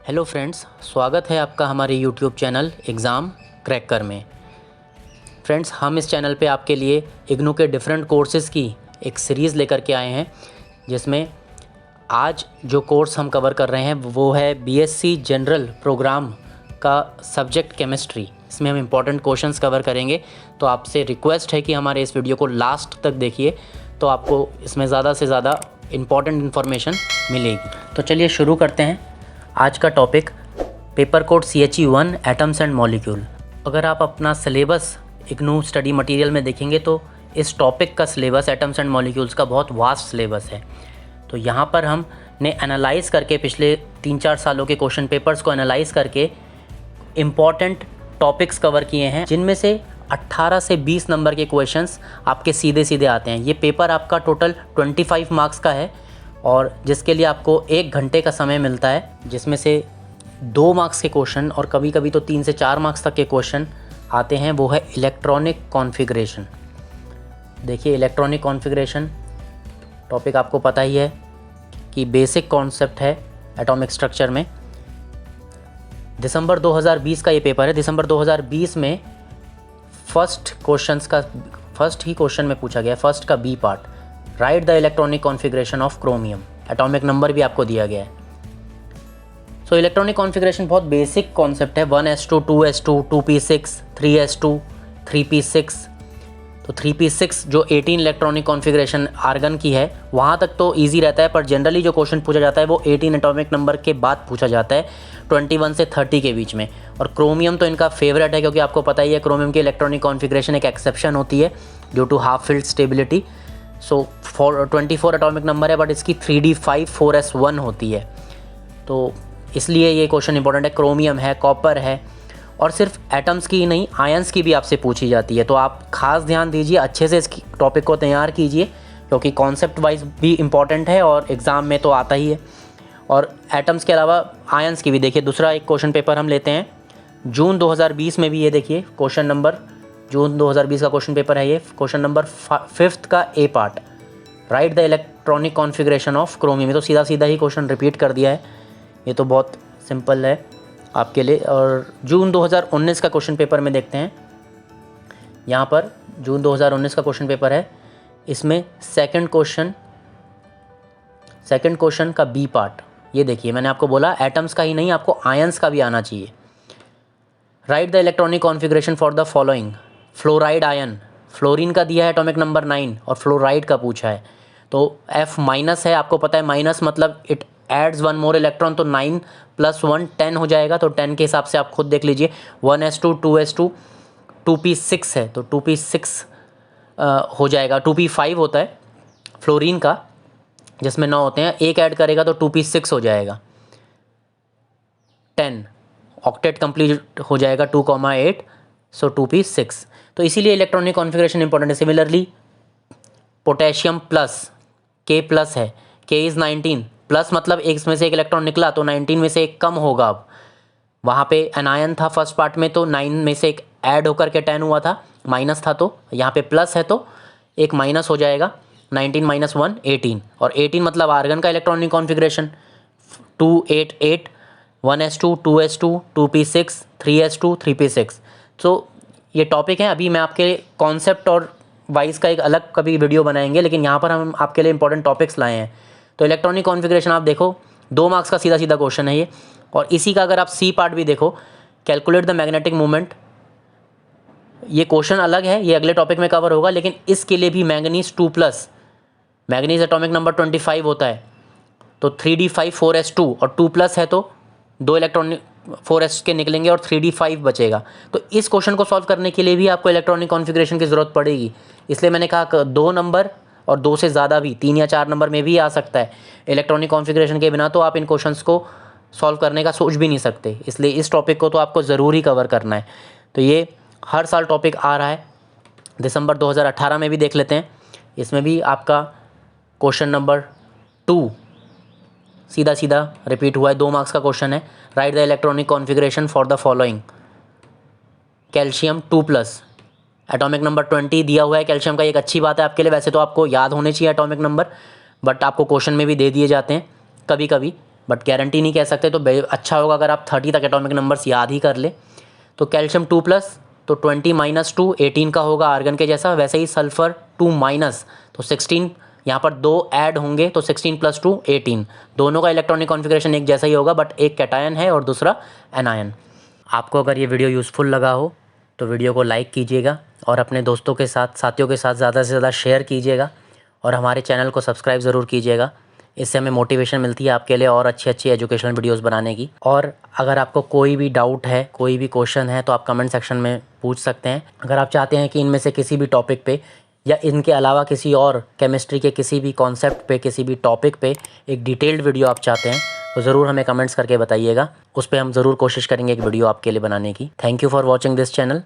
Hello friends, स्वागत है आपका हमारे यूट्यूब चैनल एग्ज़ाम क्रैकर में। फ्रेंड्स, हम इस चैनल पे आपके लिए इग्नू के डिफरेंट कोर्सेज़ की एक सीरीज़ लेकर के आए हैं, जिसमें आज जो कोर्स हम कवर कर रहे हैं वो है बीएससी जनरल प्रोग्राम का सब्जेक्ट केमिस्ट्री। इसमें हम इम्पॉर्टेंट क्वेश्चंस कवर करेंगे, तो आपसे रिक्वेस्ट है कि हमारे इस वीडियो को लास्ट तक देखिए, तो आपको इसमें ज़्यादा से ज़्यादा इम्पॉर्टेंट इन्फॉर्मेशन मिलेगी। तो चलिए शुरू करते हैं। आज का topic paper code CHE1 atoms and molecule. अगर आप अपना सिलेबस इग्नू स्टडी मटेरियल में देखेंगे तो इस टॉपिक का सिलेबस एटम्स एंड मॉलिक्यूल्स का बहुत वास्ट सिलेबस है। तो यहाँ पर हमने एनालाइज़ करके पिछले 3-4 सालों के क्वेश्चन पेपर्स को एनालाइज़ करके इम्पॉर्टेंट टॉपिक्स कवर किए हैं, जिनमें से 18 से 20 नंबर के क्वेश्चंस आपके सीधे सीधे आते हैं। ये पेपर आपका टोटल 25 मार्क्स का है और जिसके लिए आपको 1 घंटे का समय मिलता है, जिसमें से 2 मार्क्स के क्वेश्चन और कभी कभी तो 3 से 4 मार्क्स तक के क्वेश्चन आते हैं। वो है इलेक्ट्रॉनिक कॉन्फ़िगरेशन। देखिए, इलेक्ट्रॉनिक कॉन्फ़िगरेशन टॉपिक आपको पता ही है कि बेसिक कॉन्सेप्ट है एटॉमिक स्ट्रक्चर में। दिसंबर 2020 का ये पेपर है। दिसंबर 2020 में फर्स्ट ही क्वेश्चन में पूछा गया है, फर्स्ट का B part, right the electronic configuration of chromium. Atomic number भी आपको दिया गया है। सो इलेक्ट्रॉनिक कॉन्फ़िगरेशन बहुत बेसिक कॉन्सेप्ट है। 1s2, 2s2, 2p6, 3s2, 3p6। तो 3p6 जो 18 इलेक्ट्रॉनिक कॉन्फ़िगरेशन आर्गन की है, वहाँ तक तो ईजी रहता है, पर जनरली जो क्वेश्चन पूछा जाता है वो 18 एटॉमिक नंबर के बाद पूछा जाता है, 21 से 30 के बीच में। और क्रोमियम तो इनका फेवरेट है, क्योंकि आपको पता ही है क्रोमियम की इलेक्ट्रॉनिक कॉन्फ़िगरेशन एक एक्सेप्शन होती है due to half filled stability. So 24 atomic number है, बट इसकी 3d5 4s1 होती है, तो इसलिए ये क्वेश्चन इंपॉर्टेंट है। क्रोमियम है, कॉपर है, और सिर्फ एटम्स की ही नहीं, आयंस की भी आपसे पूछी जाती है। तो आप खास ध्यान दीजिए, अच्छे से इस टॉपिक को तैयार कीजिए, क्योंकि कॉन्सेप्ट वाइज भी इम्पॉर्टेंट है और एग्ज़ाम में तो आता ही है। और एटम्स के अलावा आयंस की भी देखिए। दूसरा एक क्वेश्चन पेपर हम लेते हैं जून 2020 में भी। ये देखिए क्वेश्चन नंबर, जून 2020 का क्वेश्चन पेपर है ये, क्वेश्चन नंबर 5 का A part, right the electronic configuration of chromium. तो सीधा सीधा ही क्वेश्चन रिपीट कर दिया है, ये तो बहुत सिंपल है आपके लिए। और जून 2019 का क्वेश्चन पेपर में देखते हैं। यहाँ पर जून 2019 का क्वेश्चन पेपर है, इसमें सेकंड क्वेश्चन का बी पार्ट। ये देखिए, मैंने आपको बोला एटम्स का ही नहीं, आपको आयंस का भी आना चाहिए। Right the electronic configuration for the following. Fluoride ion, fluorine का दिया है एटॉमिक नंबर 9 और फ्लोराइड का पूछा है। तो F माइनस है, आपको पता है माइनस मतलब इट एड्स 1 मोर इलेक्ट्रॉन, तो 9 + 1 10 हो जाएगा। तो 10 के हिसाब से आप खुद देख लीजिए। 1s2, 2s2, 2p6 है, तो 2p6 हो जाएगा। 2p5 होता है फ्लोरीन का, जिसमें 9 होते हैं, एक ऐड करेगा तो 2p6 हो जाएगा। 10 ऑक्टेट कंप्लीट हो जाएगा, 2,8, सो 2p6। तो इसीलिए इलेक्ट्रॉनिक कॉन्फ़िगरेशन इंपॉर्टेंट है। सिमिलरली पोटेशियम प्लस, K+ है, K इज़ 19, प्लस मतलब एक में से एक इलेक्ट्रॉन निकला तो 19 में से एक कम होगा। अब वहाँ पे एनायन था फर्स्ट पार्ट में, तो 9 में से एक ऐड होकर के 10 हुआ था, माइनस था, तो यहाँ पे प्लस है तो एक माइनस हो जाएगा। 19 - 1 18, और 18 मतलब आर्गन का electronic configuration. 288, 1s2, 2s2, 2p6, 3s2, 3p6। तो ये टॉपिक है। अभी मैं आपके कॉन्सेप्ट और वाइज का एक अलग कभी वीडियो बनाएंगे, लेकिन यहाँ पर हम आपके लिए इंपॉर्टेंट टॉपिक्स लाए हैं। तो इलेक्ट्रॉनिक कॉन्फ़िगरेशन आप देखो, 2 मार्क्स का सीधा सीधा क्वेश्चन है ये। और इसी का अगर आप सी पार्ट भी देखो, कैलकुलेट द मैग्नेटिक मूवमेंट, ये क्वेश्चन अलग है, ये अगले टॉपिक में कवर होगा। लेकिन इसके लिए भी मैंगनीज 2+, मैंगनीज एटॉमिक नंबर 25 होता है, तो 3d5 4s2 और 2+ है, तो 2 इलेक्ट्रॉनिक 4s के निकलेंगे और 3d5 बचेगा। तो इस क्वेश्चन को सॉल्व करने के लिए भी आपको इलेक्ट्रॉनिक कॉन्फ़िगरेशन की ज़रूरत पड़ेगी। इसलिए मैंने कहा 2 नंबर और 2 से ज़्यादा भी, 3 या 4 नंबर में भी आ सकता है। इलेक्ट्रॉनिक कॉन्फ़िगरेशन के बिना तो आप इन क्वेश्चंस को सॉल्व करने का सोच भी नहीं सकते, इसलिए इस टॉपिक को तो आपको ज़रूर ही कवर करना है। तो ये हर साल टॉपिक आ रहा है। दिसंबर 2018 में भी देख लेते हैं। इसमें भी आपका क्वेश्चन नंबर 2 सीधा सीधा रिपीट हुआ है, 2 मार्क्स का क्वेश्चन है। Right the electronic configuration for the following. Calcium 2+, atomic number 20 दिया हुआ है कैल्शियम का। एक अच्छी बात है आपके लिए, वैसे तो आपको याद होने चाहिए एटॉमिक नंबर, बट आपको क्वेश्चन में भी दे दिए जाते हैं कभी कभी, बट गारंटी नहीं कह सकते। तो अच्छा होगा अगर आप 30 तक एटॉमिक नंबर्स याद ही कर ले। तो कैल्शियम 2+, तो 20 - 2 18 का होगा आर्गन के जैसा। वैसे ही सल्फ़र 2-, तो 16, यहाँ पर 2 ऐड होंगे तो 16 + 2 18। दोनों का इलेक्ट्रॉनिक कॉन्फ़िगरेशन एक जैसा ही होगा, बट एक कैटायन है और दूसरा एनायन। आपको अगर ये वीडियो यूज़फुल लगा हो तो वीडियो को लाइक कीजिएगा और अपने दोस्तों के साथ, साथियों के साथ ज़्यादा से ज़्यादा शेयर कीजिएगा और हमारे चैनल को सब्सक्राइब ज़रूर कीजिएगा। इससे हमें मोटिवेशन मिलती है आपके लिए और अच्छी एजुकेशनल वीडियोस बनाने की। और अगर आपको कोई भी डाउट है, कोई भी क्वेश्चन है, तो आप कमेंट सेक्शन में पूछ सकते हैं। अगर आप चाहते हैं कि इनमें से किसी भी टॉपिक पे या इनके अलावा किसी और केमिस्ट्री के किसी भी कॉन्सेप्ट पे, किसी भी टॉपिक पे एक डिटेल्ड वीडियो आप चाहते हैं, तो ज़रूर हमें कमेंट्स करके बताइएगा। उस पर हम ज़रूर कोशिश करेंगे एक वीडियो आपके लिए बनाने की। Thank you for watching this channel.